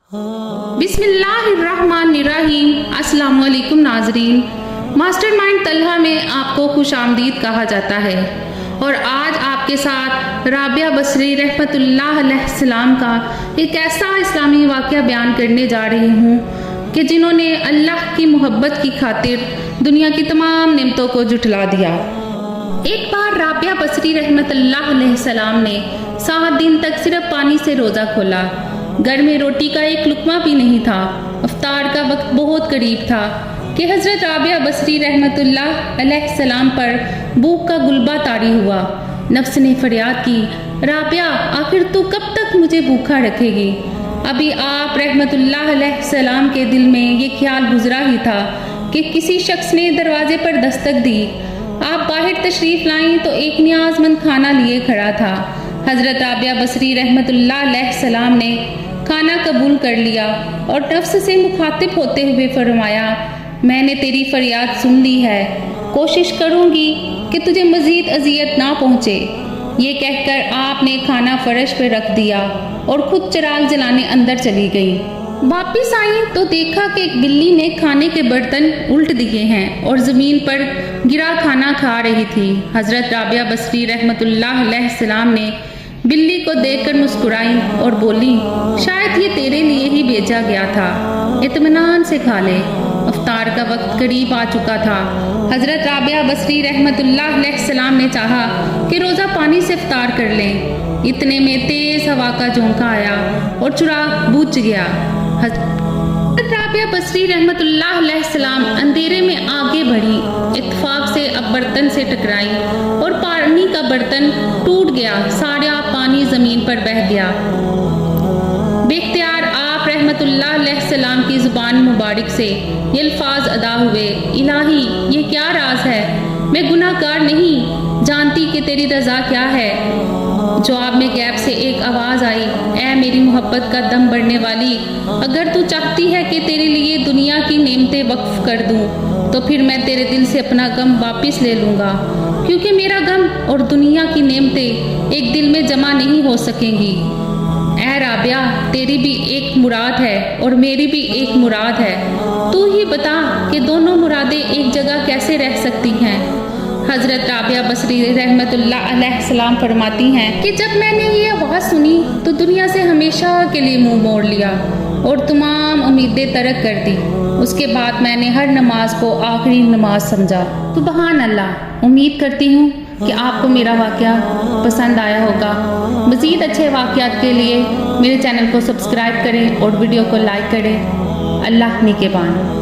बिस्मिल्लाहिर्रहमानिर्रहीम। अस्सलाम वालेकुम नाजरीन। मास्टरमाइंड तलहा में आपको खुश आमदीद कहा जाता है और आज आपके साथ राबिया बसरी रहमतुल्लाह अलैहिस्सलाम का एक ऐसा इस्लामी वाक़या बयान करने जा रही हूँ कि जिन्होंने अल्लाह की मोहब्बत की खातिर दुनिया की तमाम नेमतों को जुटला दिया। एक बार राबिया बसरी रहमतुल्लाह अलैहिस्सलाम ने 7 दिन तक सिर्फ पानी से रोज़ा खोला। घर में रोटी का एक लुकमा भी नहीं था। इफ्तार का वक्त बहुत करीब था कि हज़रत राबिया बसरी रहमतुल्लाह अलैहिस्सलाम पर भूख का गुलबा तारी हुआ। नफ्स ने फरियाद की, राबिया आखिर तू कब तक मुझे भूखा रखेगी? अभी आप रहमतुल्लाह अलैहिस्सलाम के दिल में ये ख्याल गुजरा ही था कि किसी शख्स ने दरवाजे पर दस्तक दी। आप बाहर तशरीफ़ लाईं तो एक नियाज़मंद खाना लिए खड़ा था। हज़रत राबिया बसरी रहमतुल्लाह अलैहिस्सलाम ने खाना कबूल कर लिया और नफ्स से मुखातिब होते हुए फरमाया, मैंने तेरी फरियाद सुन ली है, कोशिश करूँगी कि तुझे मज़ीद अजियत ना पहुँचे। ये कहकर आपने खाना फर्श पर रख दिया और खुद चिराग जलाने अंदर चली गई। वापिस आई तो देखा कि एक बिल्ली ने खाने के बर्तन उल्ट दिए हैं और ज़मीन पर गिरा खाना खा रही थी। हज़रत राबिया बसरी रहमतुल्लाह अलैहिस्सलाम ने बिल्ली को देखकर मुस्कुराई और बोली, शायद ये तेरे लिए ही भेजा गया था, इत्मीनान से खा ले। इफ्तार का वक्त करीब आ चुका था। हज़रत राबिया बसरी रहमतुल्लाह अलैहिस्सलाम ने चाहा कि रोज़ा पानी से इफ्तार कर लें। इतने में तेज़ हवा का झोंका आया और चिराग बुझ गया। हज़रत राबिया बसरी रहमतुल्लाह अलैहिस्सलाम अंधेरे में आगे बढ़ी। इत्तेफाक से अब बर्तन से टकराई और पानी का बर्तन टूट गया। सारा पानी ज़मीन पर बह गया। बेख्तियार आप रहमतुल्लाह अलैहिस्सलाम की ज़ुबान मुबारक से ये अल्फाज अदा हुए, इलाही ये क्या राज है? मैं गुनाहगार नहीं, जानती कि तेरी रज़ा क्या है। जवाब में गैब से एक आवाज़ आई, ऐ मेरी मोहब्बत का दम बढ़ने वाली, अगर तू चाहती है कि तेरे लिए दुनिया की नेमतें वक्फ कर दूँ तो फिर मैं तेरे दिल से अपना गम वापस ले लूँगा, क्योंकि मेरा गम और दुनिया की नेमतें एक दिल में जमा नहीं हो सकेंगी। ऐ राबिया, तेरी भी एक मुराद है और मेरी भी एक मुराद है। तू ही बता कि दोनों मुरादें एक जगह कैसे रह सकती हैं? हज़रत राबिया बसरी रहमतुल्लाह अलैहिस्सलाम फरमाती हैं कि जब मैंने ये आवाज़ सुनी तो दुनिया से हमेशा के लिए मुंह मोड़ लिया और तमाम उम्मीदें तर्क कर दी। उसके बाद मैंने हर नमाज को आखिरी नमाज समझा। सुबहान अल्लाह। उम्मीद करती हूँ कि आपको मेरा वाक़या पसंद आया होगा। मज़ीद अच्छे वाक़यात के लिए मेरे चैनल को सब्सक्राइब करें और वीडियो को लाइक करें। अल्लाह निगहबान।